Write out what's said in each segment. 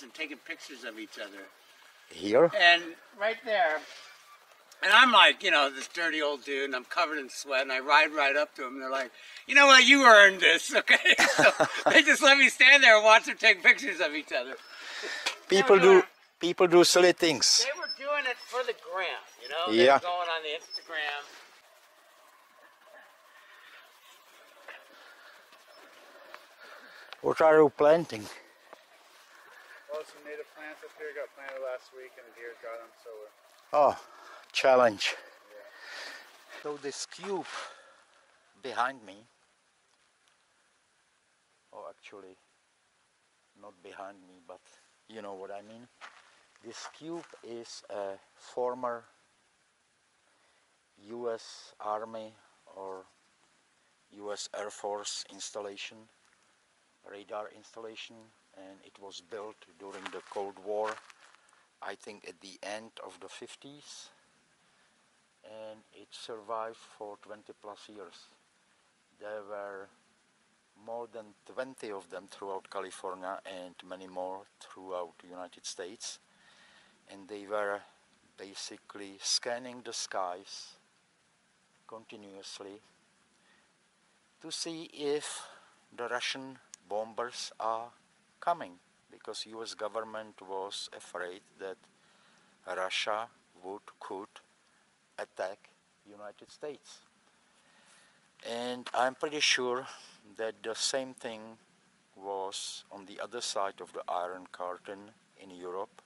them taking pictures of each other. Here? And right there, and I'm like, you know, this dirty old dude, and I'm covered in sweat, and I ride right up to them, and they're like, you know what, you earned this, okay? So they just let me stand there and watch them take pictures of each other. People do silly things. They were doing it for the gram, you know? Yeah. They were going on the Instagram. What are you planting? Well, some native plants up here got planted last week and the deer got them, so we're... Oh, challenge. Yeah. So this cube behind me, or actually not behind me, but you know what I mean. This cube is a former US Army or US Air Force installation, radar installation, and it was built during the Cold War, I think at the end of the 50s, and it survived for 20 plus years. There were more than 20 of them throughout California and many more throughout the United States, and they were basically scanning the skies continuously to see if the Russian bombers are coming, because US government was afraid that Russia could attack United States. And I'm pretty sure that the same thing was on the other side of the Iron Curtain in Europe,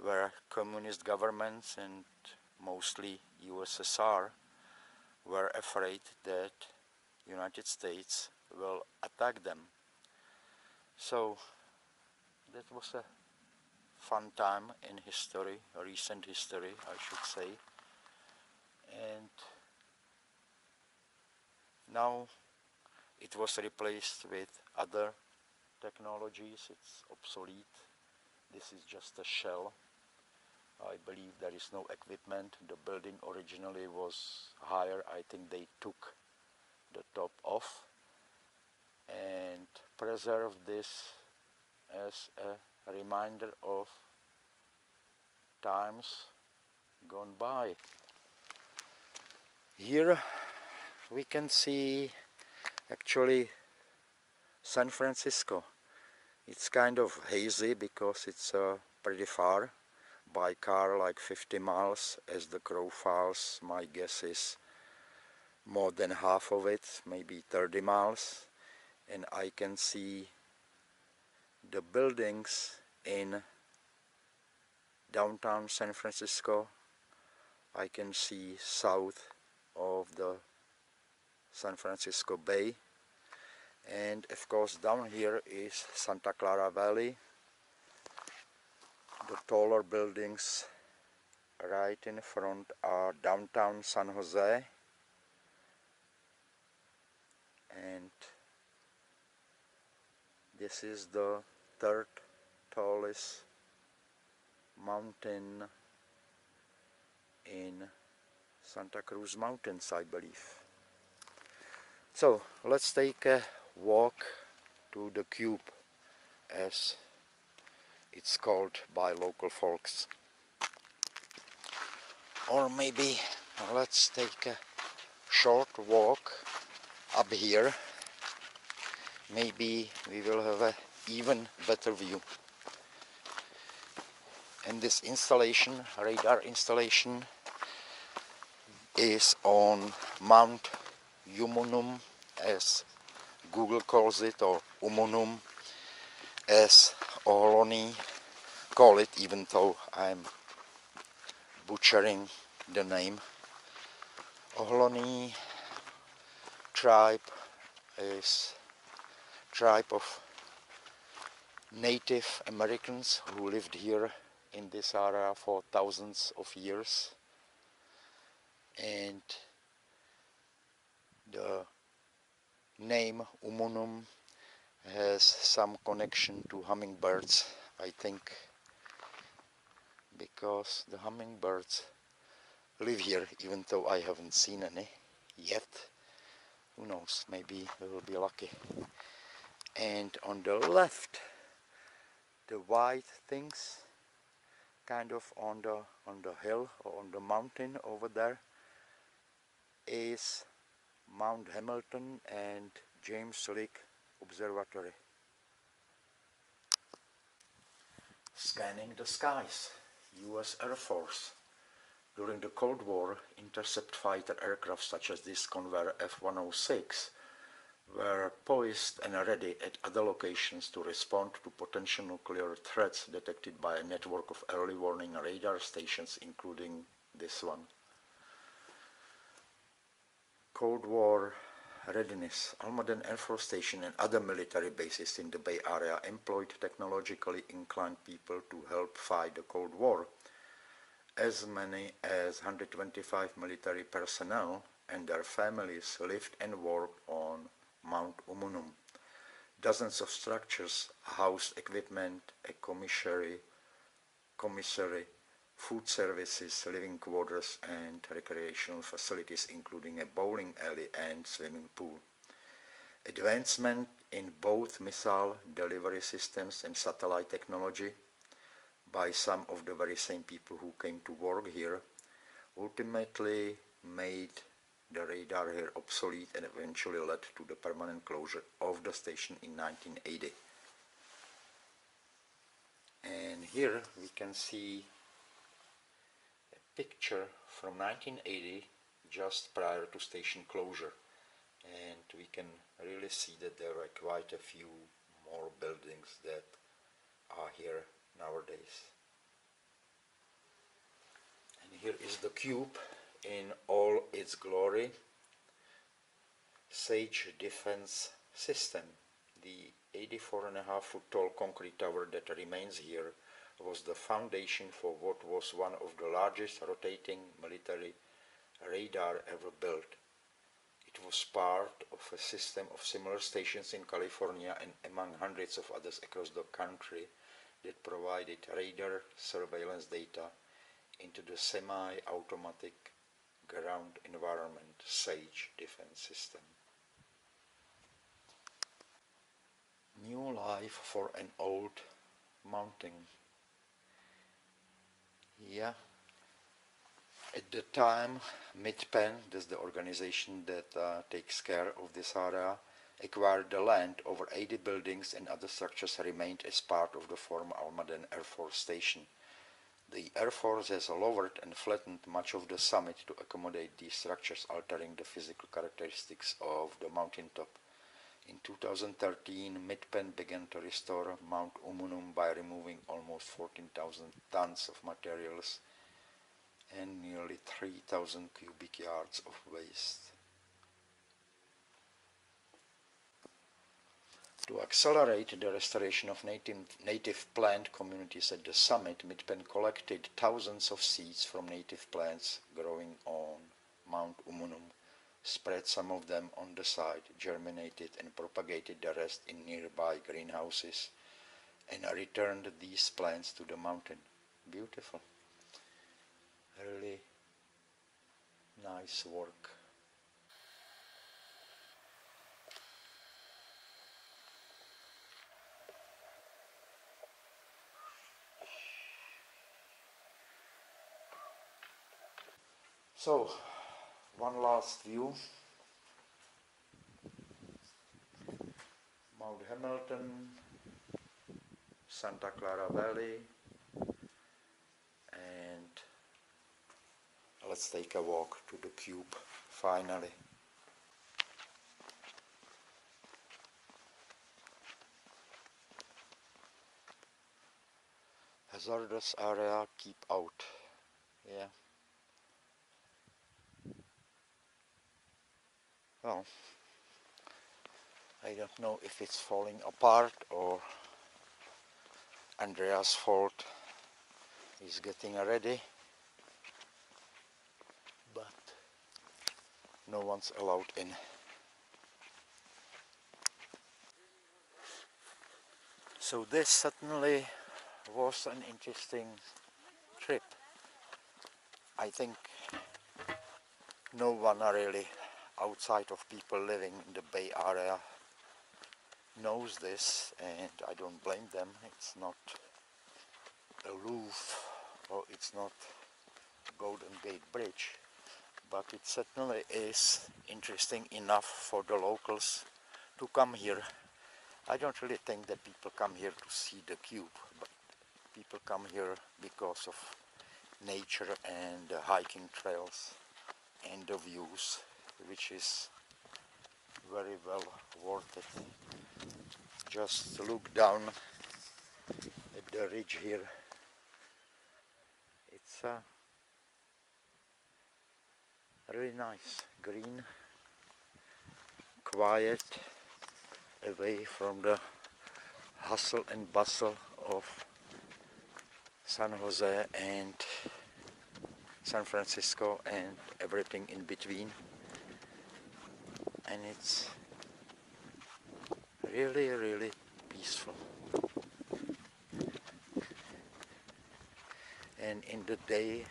where communist governments and mostly USSR were afraid that United States will attack them. So that was a fun time in history, recent history I should say. And now it was replaced with other technologies. It's obsolete. This is just a shell. I believe there is no equipment. The building originally was higher. I think they took the top off and preserved this as a reminder of times gone by. Here we can see actually San Francisco. It's kind of hazy because it's pretty far by car, like 50 miles as the crow flies. My guess is more than half of it, maybe 30 miles, and I can see the buildings in downtown San Francisco. I can see south of the San Francisco Bay, and of course down here is Santa Clara Valley. The taller buildings right in front are downtown San Jose, and this is the third tallest mountain in Santa Cruz Mountains, I believe. So let's take a walk to the cube, as it's called by local folks. Or maybe let's take a short walk up here. Maybe we will have an even better view. And this installation, radar installation, is on Mount Umunhum, as Google calls it, or Umunhum, as Ohlone call it, even though I'm butchering the name. Ohlone tribe is tribe of Native Americans who lived here in this area for thousands of years, and the name Umunhum has some connection to hummingbirds, I think, because the hummingbirds live here, even though I haven't seen any yet. Who knows, maybe we will be lucky. And on the left The white things kind of on the hill or on the mountain over there is Mount Hamilton and James Lick Observatory. Scanning the skies, US Air Force. During the Cold War, intercept fighter aircraft such as this Convair F-106 were poised and ready at other locations to respond to potential nuclear threats detected by a network of early warning radar stations, including this one. Cold War readiness. Almaden Air Force Station and other military bases in the Bay Area employed technologically inclined people to help fight the Cold War. As many as 125 military personnel and their families lived and worked on Mount Umunhum. Dozens of structures housed equipment, a commissary, food services, living quarters, and recreational facilities, including a bowling alley and swimming pool. Advancement in both missile delivery systems and satellite technology by some of the very same people who came to work here ultimately made the radar here obsolete and eventually led to the permanent closure of the station in 1980. And here we can see a picture from 1980 just prior to station closure, and we can really see that there are quite a few more buildings that are here nowadays. And here is the cube in all its glory. Sage Defense System. The 84.5-foot tall concrete tower that remains here was the foundation for what was one of the largest rotating military radar ever built. It was part of a system of similar stations in California and among hundreds of others across the country that provided radar surveillance data into the semi-automatic ground environment Sage Defense System. New life for an old mountain. Yeah. At the time, MidPen, that's the organization that takes care of this area, acquired the land. Over 80 buildings and other structures remained as part of the former Almaden Air Force Station. The Air Force has lowered and flattened much of the summit to accommodate these structures, altering the physical characteristics of the mountaintop. In 2013, MidPen began to restore Mount Umunhum by removing almost 14,000 tons of materials and nearly 3,000 cubic yards of waste. To accelerate the restoration of native plant communities at the summit, MidPen collected thousands of seeds from native plants growing on Mount Umunhum, spread some of them on the site, germinated and propagated the rest in nearby greenhouses, and returned these plants to the mountain. Beautiful. Really nice work. So, one last view. Mount Hamilton, Santa Clara Valley, and let's take a walk to the cube finally. Hazardous area, keep out. Yeah. Well, I don't know if it's falling apart or Andrea's fault. He's getting ready, but no one's allowed in. So this certainly was an interesting trip. I think no one really outside of people living in the Bay Area knows this, and I don't blame them. It's not a Louvre or it's not Golden Gate Bridge, but it certainly is interesting enough for the locals to come here. I don't really think that people come here to see the cube, but people come here because of nature and the hiking trails and the views, which is very well worth it. Just look down at the ridge here. It's really nice, green, quiet, away from the hustle and bustle of San Jose and San Francisco and everything in between. And it's really, really peaceful. And in the day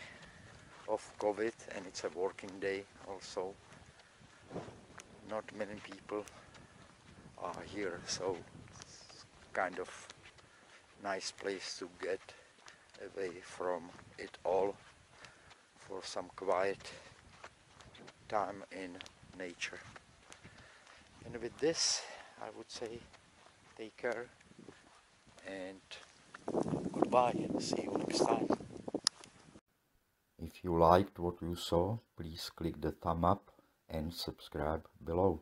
of COVID, and it's a working day also, not many people are here, so it's kind of nice place to get away from it all for some quiet time in nature. And with this, I would say take care and goodbye. See you next time. If you liked what you saw, please click the thumb up and subscribe below.